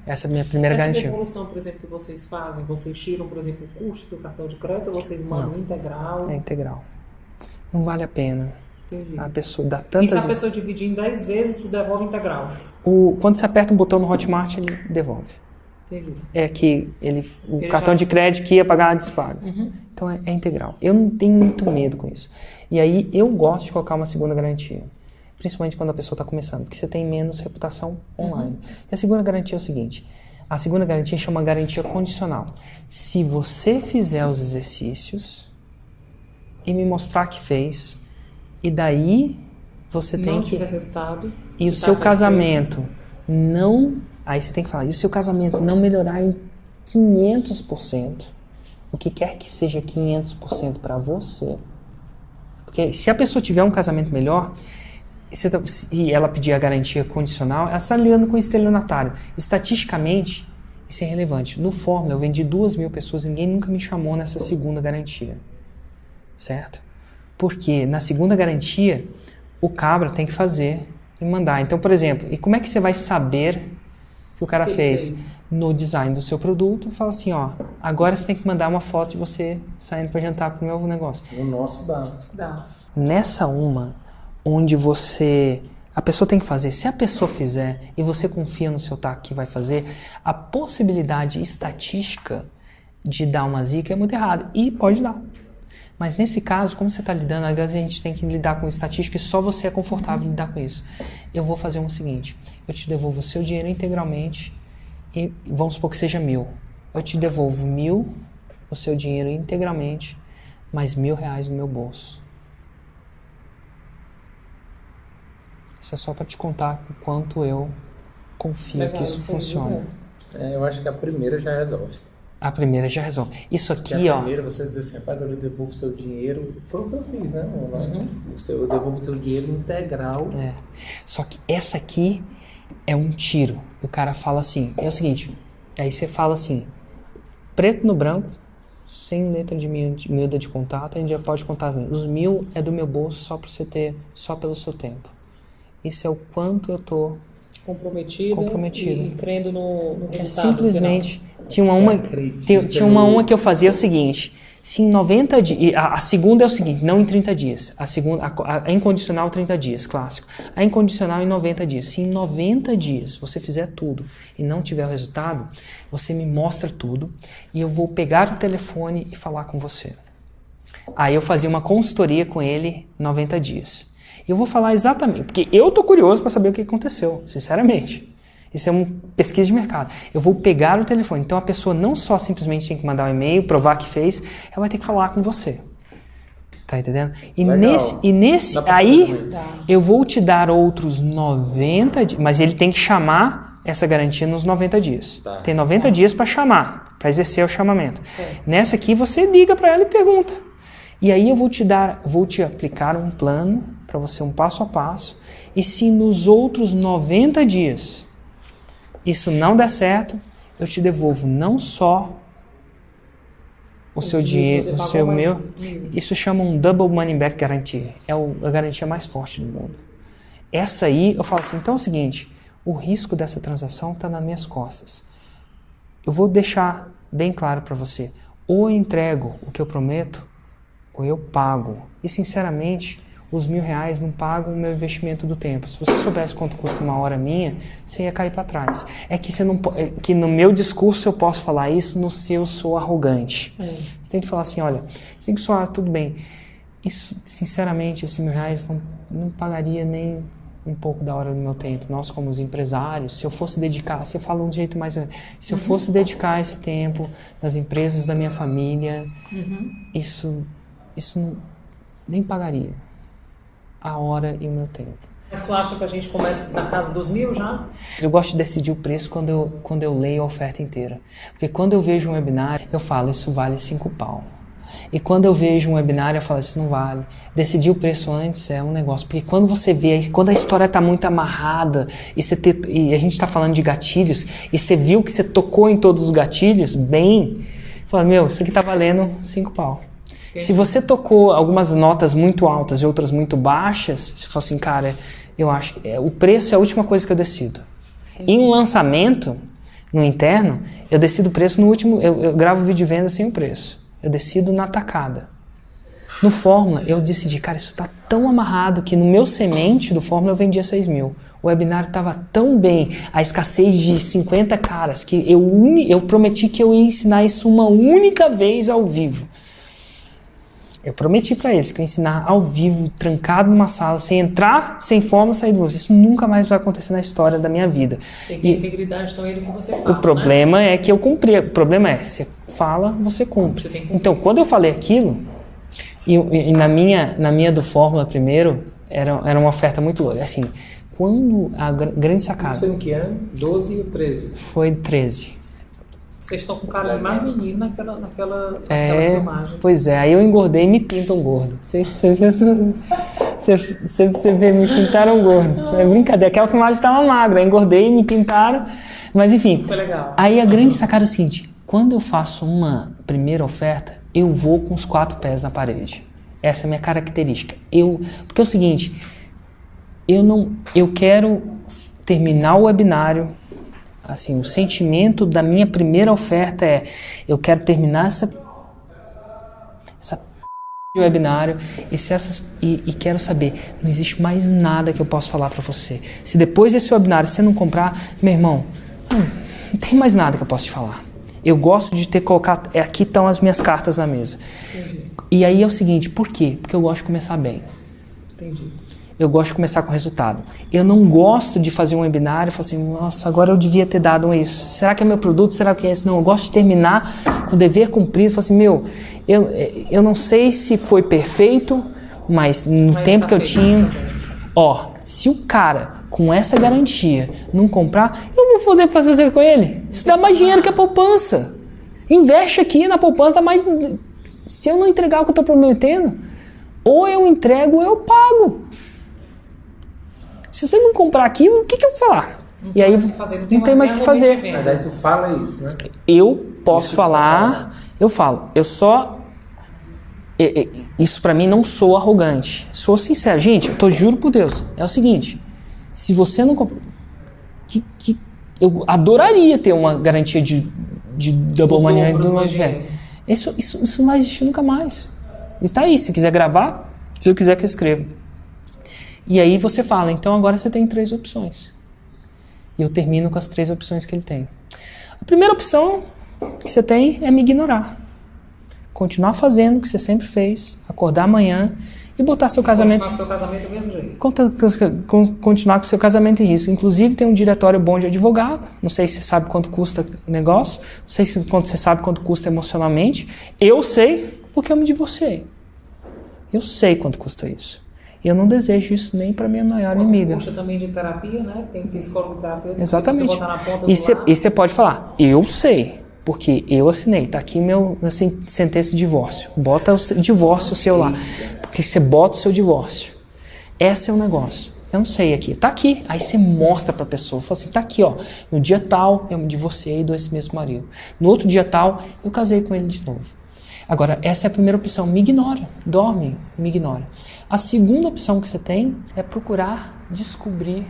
Essa é a minha primeira garantia. Essa devolução, por exemplo, que vocês fazem, vocês tiram, por exemplo, o custo do cartão de crédito ou vocês mandam integral? É integral. Não vale a pena. Entendi. A pessoa dá E tantas... se a pessoa dividir em 10 vezes, tu devolve integral? Quando você aperta um botão no Hotmart, ele devolve. Entendi. É que o cartão de crédito que ia pagar, despaga. Então é integral. Eu não tenho muito medo com isso. E aí eu gosto de colocar uma segunda garantia. Principalmente quando a pessoa está começando, porque você tem menos reputação online. E a segunda garantia é o seguinte, a segunda garantia chama garantia condicional. Se você fizer os exercícios e me mostrar que fez, e daí você tem não que... tiver resultado. E o seu casamento não... Aí você tem que falar, e o seu casamento não melhorar em 500%, o que quer que seja 500% para você. Porque se a pessoa tiver um casamento melhor... e ela pedir a garantia condicional, ela está lidando com estelionatário. Estatisticamente, isso é relevante. No Fórmula, eu vendi 2.000 pessoas, ninguém nunca me chamou nessa segunda garantia. Certo? Porque na segunda garantia, o cabra tem que fazer e mandar. Então, por exemplo, e como é que você vai saber que o cara fez? No design do seu produto, fala assim, ó, agora você tem que mandar uma foto de você saindo para jantar pro meu negócio. O nosso Dá. Nessa onde a pessoa tem que fazer, se a pessoa fizer e você confia no seu taco que vai fazer, a possibilidade estatística de dar uma zica é muito errada, e pode dar. Mas nesse caso, como você está lidando, às vezes a gente tem que lidar com estatística e só você é confortável em lidar com isso. Eu vou fazer o seguinte, eu te devolvo o seu dinheiro integralmente e vamos supor que seja 1.000. Eu te devolvo 1.000, o seu dinheiro integralmente, mais R$1.000 no meu bolso. Isso é só para te contar o quanto eu confio que isso funciona. Eu acho que a primeira já resolve. A primeira já resolve. Isso aqui, a primeira, você diz assim, rapaz, eu devolvo o seu dinheiro. Foi o que eu fiz, né? Eu devolvo o seu dinheiro integral. Só que essa aqui é um tiro. O cara fala assim, é o seguinte, aí você fala assim, preto no branco, sem letra de miúda de contato, a gente já pode contar. Os 1.000 é do meu bolso só para você ter, só pelo seu tempo. Isso é o quanto eu tô comprometido. E crendo no resultado. Simplesmente. Tinha uma que eu fazia o seguinte, se em 90 dias, a segunda é o seguinte, não em 30 dias, a incondicional 30 dias, clássico. A incondicional em 90 dias. Se em 90 dias você fizer tudo e não tiver o resultado, você me mostra tudo e eu vou pegar o telefone e falar com você. Aí eu fazia uma consultoria com ele 90 dias. E eu vou falar exatamente, porque eu tô curioso para saber o que aconteceu, sinceramente. Isso é uma pesquisa de mercado. Eu vou pegar o telefone. Então a pessoa não só simplesmente tem que mandar um e-mail, provar que fez, ela vai ter que falar com você. Tá entendendo? E nesse aí eu vou te dar outros 90 dias, mas ele tem que chamar essa garantia nos 90 dias. Tá. Tem 90 dias para chamar, para exercer o chamamento. Certo. Nessa aqui você liga para ela e pergunta. E aí eu vou te aplicar um plano para você, um passo a passo. E se nos outros 90 dias isso não der certo, eu te devolvo não só o seu dinheiro, o seu meu. Isso chama um Double Money Back Guarantee. É a garantia mais forte do mundo. Essa aí, eu falo assim, então é o seguinte, o risco dessa transação está nas minhas costas. Eu vou deixar bem claro para você, ou eu entrego o que eu prometo, ou eu pago. E sinceramente, os R$1.000 não pagam o meu investimento do tempo. Se você soubesse quanto custa uma hora minha, você ia cair para trás. É que, que no meu discurso eu posso falar isso, no seu eu sou arrogante. Você tem que falar assim, olha, você tem que soar, tudo bem. Isso, sinceramente, esses R$1.000 não pagaria nem um pouco da hora do meu tempo. Nós, como os empresários, se eu fosse dedicar, você fala de um jeito mais... Se eu fosse dedicar esse tempo nas empresas da minha família, isso nem pagaria a hora e o meu tempo. Mas tu acha que a gente começa na casa dos 1.000 já? Eu gosto de decidir o preço quando eu leio a oferta inteira. Porque quando eu vejo um webinário, eu falo, isso vale 5 pau. E quando eu vejo um webinário, eu falo, isso não vale. Decidir o preço antes é um negócio. Porque quando você vê, quando a história está muito amarrada, e a gente está falando de gatilhos, e você viu que você tocou em todos os gatilhos, bem, fala, meu, isso aqui está valendo 5 pau. Se você tocou algumas notas muito altas e outras muito baixas, você fala assim, cara, eu acho que o preço é a última coisa que eu decido. Em um lançamento, no interno, eu decido o preço no último, eu gravo vídeo de venda sem o preço. Eu decido na tacada. No Fórmula, eu decidi, cara, isso está tão amarrado que no meu semente do Fórmula eu vendia 6.000. O webinário estava tão bem, a escassez de 50 caras, que eu prometi que eu ia ensinar isso uma única vez ao vivo. Eu prometi para eles que eu ia ensinar ao vivo, trancado numa sala, sem entrar, sem Fórmula, sair do bolso. Isso nunca mais vai acontecer na história da minha vida. Tem que ter integridade também do que você fala. O problema é que eu cumpri. O problema é, você fala, você cumpre. Então, quando eu falei aquilo, e na minha do Fórmula primeiro, era uma oferta muito louca. Assim, quando a grande sacada... Isso foi em que ano? 12 ou 13? Foi 13. Vocês estão com cara de mais menino naquela filmagem. Pois é, aí eu engordei e me pintam gordo. Você vê, me pintaram gordo. É brincadeira, aquela filmagem estava magra, eu engordei e me pintaram. Mas enfim, foi legal. Aí a grande sacada é o seguinte, quando eu faço uma primeira oferta, eu vou com os 4 pés na parede. Essa é a minha característica. Porque é o seguinte, eu quero terminar o webinário. Assim, o sentimento da minha primeira oferta é, eu quero terminar essa webinário e quero saber, não existe mais nada que eu possa falar para você. Se depois desse webinário você não comprar, meu irmão, não tem mais nada que eu possa te falar. Eu gosto de ter colocado, aqui estão as minhas cartas na mesa. Entendi. E aí é o seguinte, por quê? Porque eu gosto de começar bem. Entendi. Eu gosto de começar com resultado. Eu não gosto de fazer um webinário e falar assim, nossa, agora eu devia ter dado isso. Será que é meu produto? Será que é esse? Não, eu gosto de terminar com o dever cumprido. Falar assim, eu não sei se foi perfeito, mas no tempo que eu tinha... se o cara com essa garantia não comprar, eu vou poder fazer com ele. Isso dá mais dinheiro que a poupança. Investe aqui na poupança, dá mais... Se eu não entregar o que eu estou prometendo, ou eu entrego ou eu pago. Se você não comprar aquilo, o que eu vou falar? Não tem mais o que fazer. Mas aí tu fala isso, né? Eu posso falar, eu falo. Eu só... Isso pra mim não sou arrogante. Sou sincero. Gente, juro por Deus. É o seguinte. Se você não comprar... eu adoraria ter uma garantia de double money do meu dinheiro. Isso não vai existir nunca mais. Está aí. Se quiser gravar, se eu quiser que eu escreva. E aí você fala, então agora você tem 3 opções. E eu termino com as 3 opções que ele tem. A primeira opção que você tem é me ignorar. Continuar fazendo o que você sempre fez, acordar amanhã e botar seu casamento... Continuar com seu casamento do mesmo jeito. Continuar com seu casamento em risco. Inclusive tem um diretório bom de advogado, não sei se você sabe quanto custa o negócio, não sei se você sabe quanto custa emocionalmente. Eu sei, porque eu me divorciei. Eu sei quanto custa isso. E eu não desejo isso nem para minha maior inimiga. Puxa também de terapia, né? Tem psicólogo terapeuta. Exatamente. Você botar na ponta do e você pode falar, eu sei, porque eu assinei. Tá aqui minha sentença de divórcio. Bota o divórcio seu lá. Porque você bota o seu divórcio. Esse é o negócio. Eu não sei aqui. Tá aqui. Aí você mostra pra pessoa. Fala assim, tá aqui, ó. No dia tal, eu me divorciei desse mesmo marido. No outro dia tal, eu casei com ele de novo. Agora, essa é a primeira opção. Me ignora. Dorme, me ignora. A segunda opção que você tem é procurar descobrir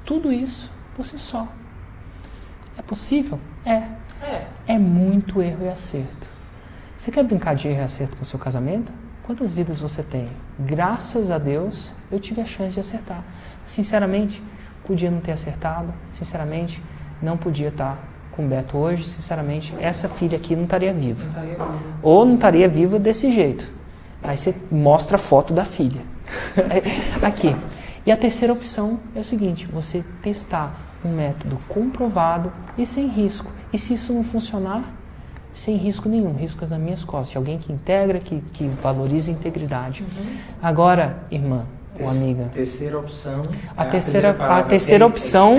tudo isso por si só. É possível? É muito erro e acerto. Você quer brincar de erro e acerto com o seu casamento? Quantas vidas você tem? Graças a Deus, eu tive a chance de acertar. Sinceramente, podia não ter acertado. Sinceramente, não podia estar com o Beto hoje. Sinceramente, essa filha aqui não estaria viva. Ou não estaria viva desse jeito. Aí você mostra a foto da filha. Aqui. E a terceira opção é o seguinte, você testar um método comprovado e sem risco. E se isso não funcionar, sem risco nenhum, risco das minhas costas, de alguém que integra, que valoriza a integridade. Agora, irmã ou amiga. Terceira opção. A terceira opção.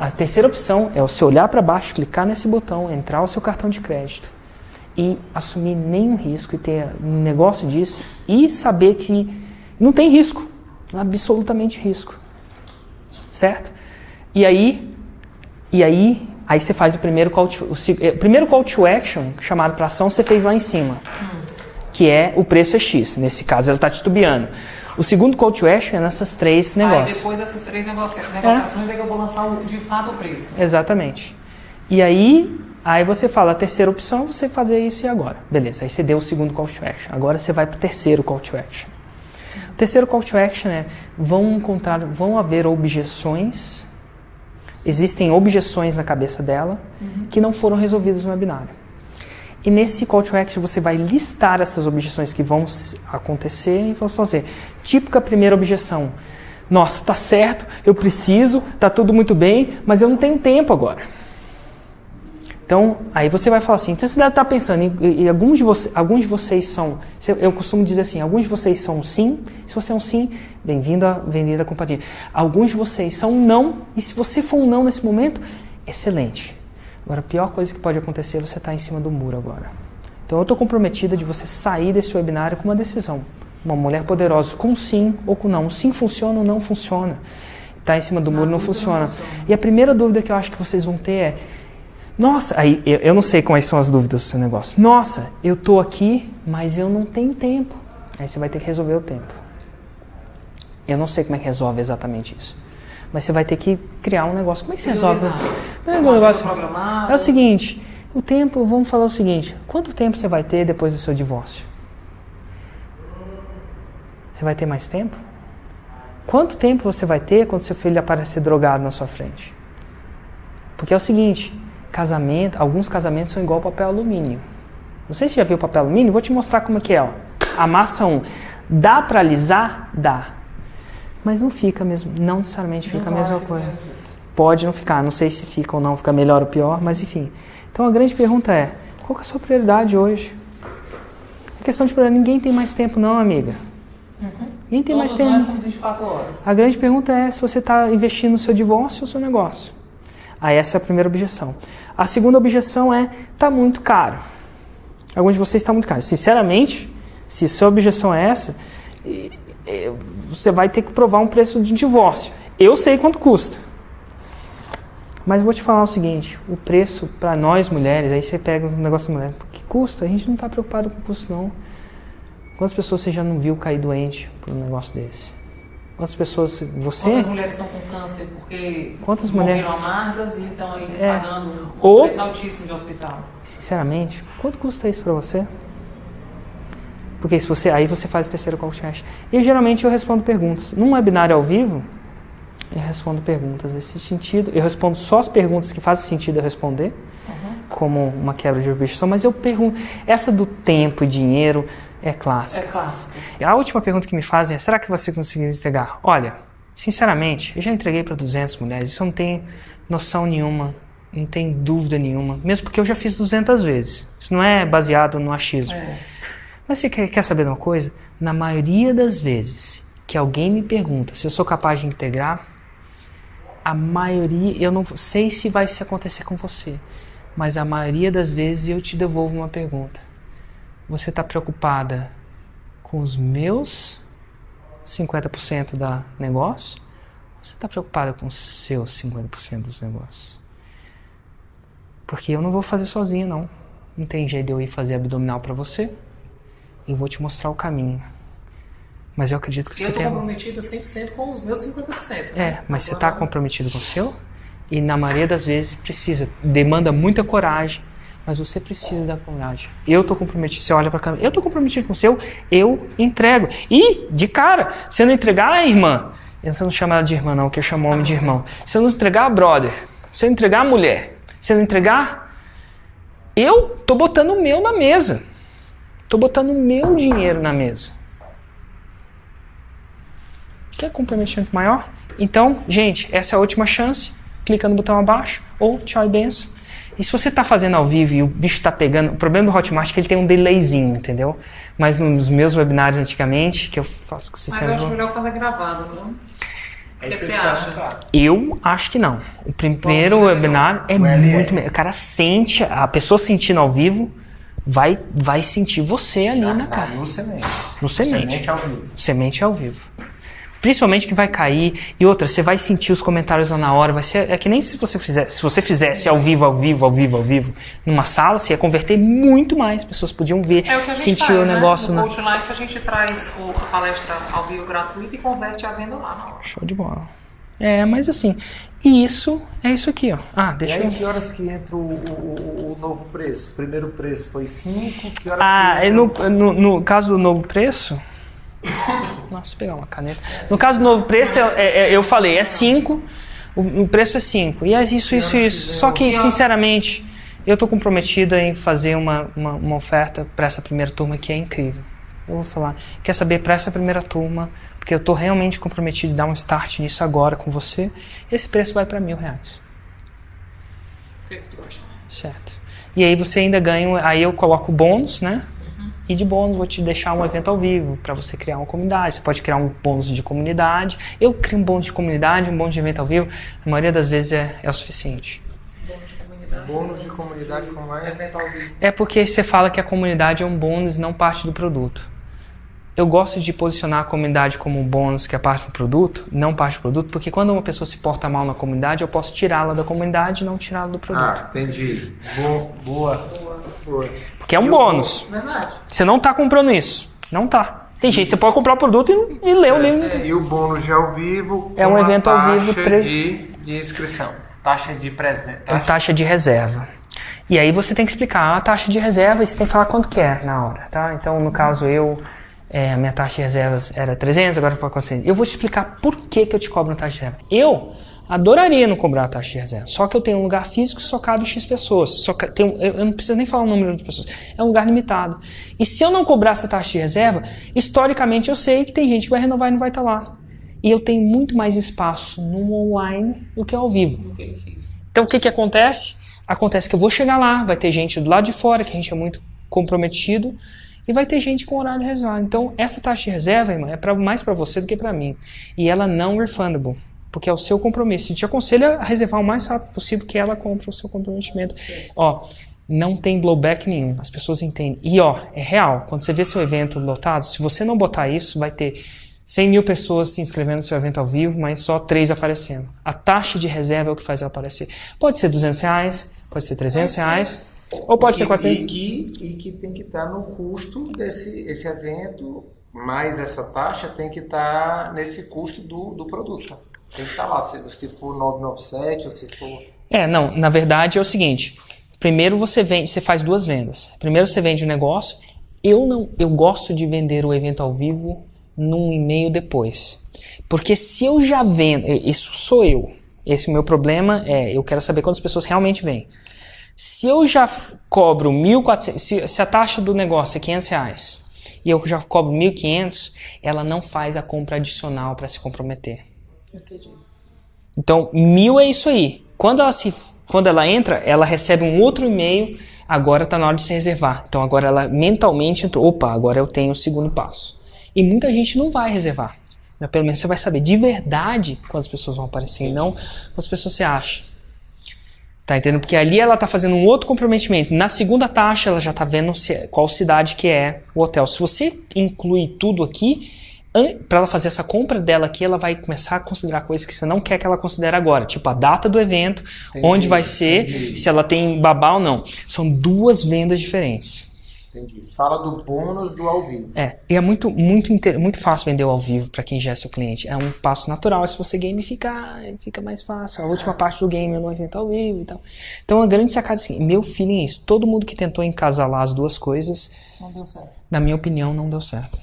A terceira opção é você olhar para baixo, clicar nesse botão, entrar o seu cartão de crédito e assumir nenhum risco e ter um negócio disso e saber que não tem risco, absolutamente risco. Certo? E aí você faz o primeiro call to action, chamado para ação, você fez lá em cima, que é o preço é X. Nesse caso, ela está titubeando. O segundo call to action é nessas 3 negócios. Depois dessas 3 negociações é que eu vou lançar de fato o preço. Exatamente. E aí você fala, a terceira opção é você fazer isso e agora. Beleza, aí você deu o segundo call to action. Agora você vai para o terceiro call to action. O terceiro call to action é, vão haver objeções. Existem objeções na cabeça dela que não foram resolvidas no webinário. E nesse call to action você vai listar essas objeções que vão acontecer e vão fazer. Típica primeira objeção. Nossa, tá certo, eu preciso, tá tudo muito bem, mas eu não tenho tempo agora. Então, aí você vai falar assim, então você deve estar pensando, e alguns de vocês são, eu costumo dizer assim, alguns de vocês são um sim, se você é um sim, bem-vindo à Avenida Compartilha. Alguns de vocês são um não, e se você for um não nesse momento, excelente. Agora, a pior coisa que pode acontecer é você estar em cima do muro agora. Então, eu estou comprometida de você sair desse webinário com uma decisão. Uma mulher poderosa, com sim ou com não. Sim funciona ou não funciona. Está em cima do muro não funciona. E a primeira dúvida que eu acho que vocês vão ter é, nossa, aí eu não sei quais são as dúvidas do seu negócio. Nossa, eu estou aqui, mas eu não tenho tempo. Aí você vai ter que resolver o tempo. Eu não sei como é que resolve exatamente isso. Mas você vai ter que criar um negócio. Como é que você resolve? É o seguinte, o tempo, vamos falar o seguinte, quanto tempo você vai ter depois do seu divórcio? Você vai ter mais tempo? Quanto tempo você vai ter quando seu filho aparecer drogado na sua frente? Porque é o seguinte, alguns casamentos são igual papel alumínio. Não sei se você já viu papel alumínio, vou te mostrar como é que é. Ó. Amassa um. Dá para alisar? Dá. Mas não fica mesmo, não necessariamente fica a mesma coisa. Pode não ficar, não sei se fica ou não, fica melhor ou pior, mas enfim. Então a grande pergunta é, qual que é a sua prioridade hoje? A questão de prioridade, ninguém tem mais tempo não, amiga. Ninguém tem mais tempo. Nós temos 24 horas. A grande pergunta é se você está investindo no seu divórcio ou no seu negócio. Aí essa é a primeira objeção. A segunda objeção é, está muito caro. Alguns de vocês está muito caro. Sinceramente, se a sua objeção é essa, você vai ter que provar um preço de divórcio. Eu sei quanto custa. Mas vou te falar o seguinte, o preço para nós mulheres, aí você pega um negócio de mulher, que custa? A gente não está preocupado com o custo não. Quantas pessoas você já não viu cair doente por um negócio desse? Quantas pessoas Quantas mulheres estão com câncer porque morreram amargas e estão aí pagando um preço altíssimo de hospital? Sinceramente, quanto custa isso para você? Porque aí você faz o terceiro call to action. E geralmente eu respondo perguntas. Num webinário ao vivo, eu respondo perguntas nesse sentido. Eu respondo só as perguntas que fazem sentido eu responder, como uma quebra de objeção, mas eu pergunto. Essa do tempo e dinheiro é clássica. É clássica. A última pergunta que me fazem é, será que você conseguiu entregar? Olha, sinceramente, eu já entreguei para 200 mulheres, isso eu não tenho noção nenhuma, não tenho dúvida nenhuma, mesmo porque eu já fiz 200 vezes. Isso não é baseado no achismo. Mas você quer saber de uma coisa? Na maioria das vezes que alguém me pergunta se eu sou capaz de integrar, a maioria, eu não sei se vai se acontecer com você, mas a maioria das vezes eu te devolvo uma pergunta. Você está preocupada com os meus 50% da negócio? Ou você está preocupada com os seus 50% dos negócios? Porque eu não vou fazer sozinho, não. Não tem jeito de eu ir fazer abdominal para você. Eu vou te mostrar o caminho. Mas eu acredito que você tem... Eu estou comprometida 100% com os meus 50%. Né? Mas você está comprometido com o seu? E na maioria das vezes demanda muita coragem, Mas você precisa da comunidade. Eu estou comprometido. Você olha para a câmera. Eu estou comprometido com o seu. Eu entrego. E, de cara, se eu não entregar, irmã... Você não chama ela de irmã, não, que eu chamo homem de irmão. Se eu não entregar, brother. Se eu não entregar, mulher. Se eu não entregar, eu estou botando o meu na mesa. Estou botando o meu dinheiro na mesa. Quer comprometimento maior? Então, gente, essa é a última chance. Clica no botão abaixo. Ou tchau e benção. E se você está fazendo ao vivo e o bicho está pegando... O problema do Hotmart é que ele tem um delayzinho, entendeu? Mas nos meus webinários antigamente, que eu faço com o sistema... Mas eu acho melhor fazer gravado, não? O que você acha? Eu acho que não. O primeiro webinar é muito... O cara sente... A pessoa sentindo ao vivo vai sentir você ali na cara. No semente. No semente. Semente ao vivo. Semente ao vivo. Principalmente que vai cair. E outra, você vai sentir os comentários lá na hora. Vai ser, é que nem se você fizesse ao vivo, numa sala, você ia converter muito mais. Pessoas podiam ver, é o que a gente sentir faz, o negócio. No Coach Life a gente traz a palestra ao vivo gratuita e converte a venda lá na hora. Show de bola. Mas assim, isso é isso aqui, ó. Deixa eu... que horas que entra o novo preço? O primeiro preço foi 5, que horas que entra? No caso do novo preço... Nossa, pegar uma caneta. No caso do novo preço, eu falei, é 5. O preço é 5. E é isso. Só que, sinceramente, eu estou comprometido em fazer uma oferta para essa primeira turma que é incrível. Eu vou falar, quer saber, para essa primeira turma, porque eu estou realmente comprometido em dar um start nisso agora com você, esse preço vai para R$1.000. 50%. Certo. E aí você ainda ganha, aí eu coloco bônus, né? E de bônus vou te deixar um evento ao vivo para você criar uma comunidade. Você pode criar um bônus de comunidade. Eu crio um bônus de comunidade, um bônus de evento ao vivo. A maioria das vezes é o suficiente. Bônus de comunidade com mais evento ao vivo. É porque você fala que a comunidade é um bônus, não parte do produto. Eu gosto de posicionar a comunidade como um bônus que é parte do produto, não parte do produto, porque quando uma pessoa se porta mal na comunidade, eu posso tirá-la da comunidade e não tirá-la do produto. Entendi. Boa. Porque é um bônus. Verdade. Você não está comprando isso. Não está. Tem gente, você pode comprar o produto e ler o livro. E o bônus de ao vivo é um evento ao vivo de inscrição. Taxa de presente. Taxa de reserva. E aí você tem que explicar a taxa de reserva e você tem que falar quanto que é na hora, tá? Então, no caso, a minha taxa de reservas era 300, agora para 400. Eu vou te explicar por que eu te cobro a taxa de reserva. Eu adoraria não cobrar a taxa de reserva, só que eu tenho um lugar físico que só cabe X pessoas. Eu não preciso nem falar o número de pessoas. É um lugar limitado. E se eu não cobrar essa taxa de reserva, historicamente eu sei que tem gente que vai renovar e não vai estar lá. E eu tenho muito mais espaço no online do que ao vivo. Então o que acontece? Acontece que eu vou chegar lá, vai ter gente do lado de fora, que a gente é muito comprometido, e vai ter gente com horário reservado. Então essa taxa de reserva, irmã, é mais para você do que para mim. E ela não refundable. Porque é o seu compromisso. Eu te aconselho a reservar o mais rápido possível que ela compre o seu comprometimento. Não tem blowback nenhum. As pessoas entendem. E é real. Quando você vê seu evento lotado, se você não botar isso, vai ter 100 mil pessoas se inscrevendo no seu evento ao vivo, mas só 3 aparecendo. A taxa de reserva é o que faz ela aparecer. Pode ser R$200, pode ser R$300, ou pode ser 400. E que tem que estar no custo desse evento, mais essa taxa tem que estar nesse custo do produto. Tem que estar lá, se for 997 ou se for... Não, na verdade é o seguinte, primeiro você faz 2 vendas. Primeiro você vende o negócio, eu gosto de vender o evento ao vivo num e-mail depois. Porque se eu já vendo, isso sou eu, esse é o meu problema, eu quero saber quantas pessoas realmente vêm. Se eu já cobro 1.400, se a taxa do negócio é R$500 e eu já cobro 1.500, ela não faz a compra adicional para se comprometer. Entendi. Então, 1.000 é isso aí. Quando ela entra, ela recebe um outro e-mail, agora está na hora de se reservar. Então, agora ela mentalmente entrou, agora eu tenho o segundo passo. E muita gente não vai reservar. Mas pelo menos você vai saber de verdade quantas pessoas vão aparecer e não quantas pessoas você acha. Tá entendendo? Porque ali ela está fazendo um outro comprometimento. Na segunda taxa, ela já está vendo qual cidade que é o hotel. Se você inclui tudo aqui, para ela fazer essa compra dela aqui, ela vai começar a considerar coisas que você não quer que ela considere agora. Tipo a data do evento, onde vai ser, se ela tem babá ou não. São 2 vendas diferentes. Entendi. Fala do bônus do ao vivo. E é muito fácil vender o ao vivo para quem já é seu cliente. É um passo natural. Se você gamificar, fica mais fácil. A última parte do game é no evento ao vivo e tal. Então, a grande sacada é assim, meu feeling é isso. Todo mundo que tentou encasalar as duas coisas, Não deu certo. na minha opinião, não deu certo.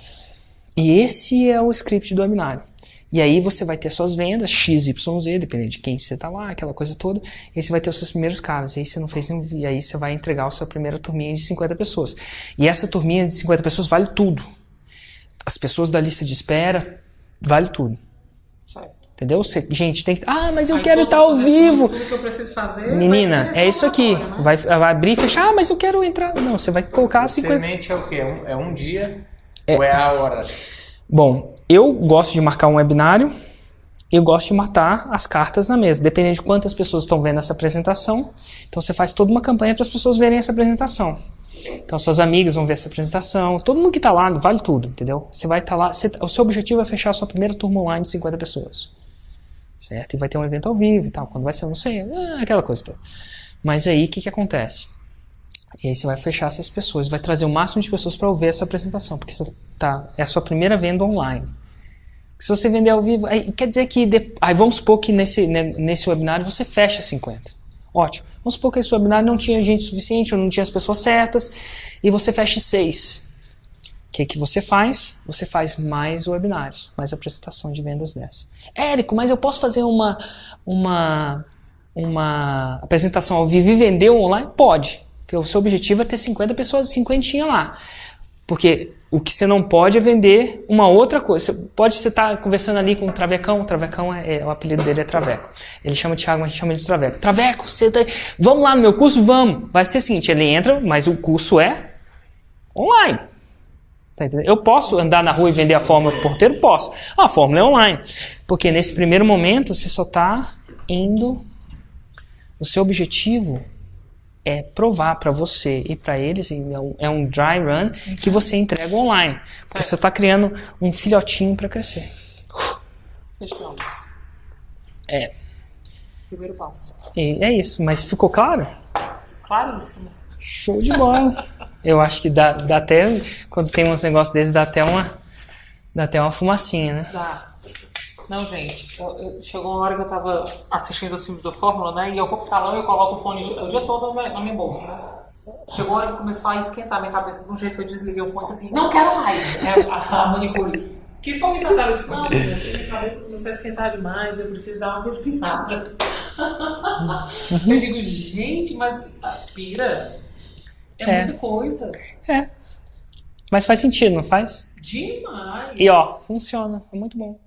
E esse é o script do webinário. E aí você vai ter suas vendas, XYZ, dependendo de quem você tá lá, aquela coisa toda. E aí você vai ter os seus primeiros caras. E aí você não fez nenhum. E aí você vai entregar a sua primeira turminha de 50 pessoas. E essa turminha de 50 pessoas vale tudo. As pessoas da lista de espera, vale tudo. Certo. Entendeu? Gente, tem que. Mas eu Aí quero todas estar ao as vivo. Tudo que eu preciso fazer. Menina, vai ser é isso aqui. laboratório, né? Vai abrir e fechar. Mas eu quero entrar. Não, você vai colocar 50. Semente é o quê? É um dia? Ou é a hora? Bom, eu gosto de marcar um webinário. Eu gosto de matar as cartas na mesa, dependendo de quantas pessoas estão vendo essa apresentação. Então você faz toda uma campanha para as pessoas verem essa apresentação. Então suas amigas vão ver essa apresentação, todo mundo que está lá, vale tudo, entendeu? Você vai estar lá, o seu objetivo é fechar a sua primeira turma online de 50 pessoas. Certo? E vai ter um evento ao vivo e tal, quando vai ser, não sei, aquela coisa toda. Mas aí o que acontece? E aí você vai fechar essas pessoas, vai trazer o máximo de pessoas para ouvir essa apresentação, porque é a sua primeira venda online. Se você vender ao vivo, aí quer dizer que... Aí vamos supor que nesse webinário você fecha 50. Ótimo. Vamos supor que esse webinário não tinha gente suficiente, ou não tinha as pessoas certas, e você fecha 6. O que você faz? Você faz mais webinários, mais apresentação de vendas dessa. Érico, mas eu posso fazer uma apresentação ao vivo e vender online? Pode. Porque o seu objetivo é ter 50 pessoas, 50 lá. Porque o que você não pode é vender uma outra coisa. Você estar conversando ali com o Travecão. O Travecão, o apelido dele é Traveco. Ele chama de Thiago, mas a gente chama ele de Traveco. Traveco, vamos lá no meu curso? Vamos. Vai ser o seguinte, ele entra, mas o curso é online. Tá entendendo? Eu posso andar na rua e vender a fórmula pro porteiro? Posso. A fórmula é online. Porque nesse primeiro momento, você só está indo... O seu objetivo é provar para você e para eles, é um dry run que você entrega online. Porque você está criando um filhotinho para crescer. Fechamos. Primeiro passo. E é isso, mas ficou claro? Claríssimo. Show de bola. Eu acho que dá até, quando tem uns negócios desses, dá até uma fumacinha, né? Dá. Não, gente, chegou uma hora que eu tava assistindo os filmes do Fórmula, né? E eu vou pro salão e eu coloco o fone o dia todo na minha bolsa, né? Chegou a hora que começou a esquentar a minha cabeça de um jeito que eu desliguei o fone e disse assim, não quero mais! A manicure. Que foi isso, cara? Eu disse, não, minha cabeça começou a esquentar demais, eu preciso dar uma respirada. Eu digo, gente, mas pira, é muita coisa. Mas faz sentido, não faz? Demais. E ó, funciona, é muito bom.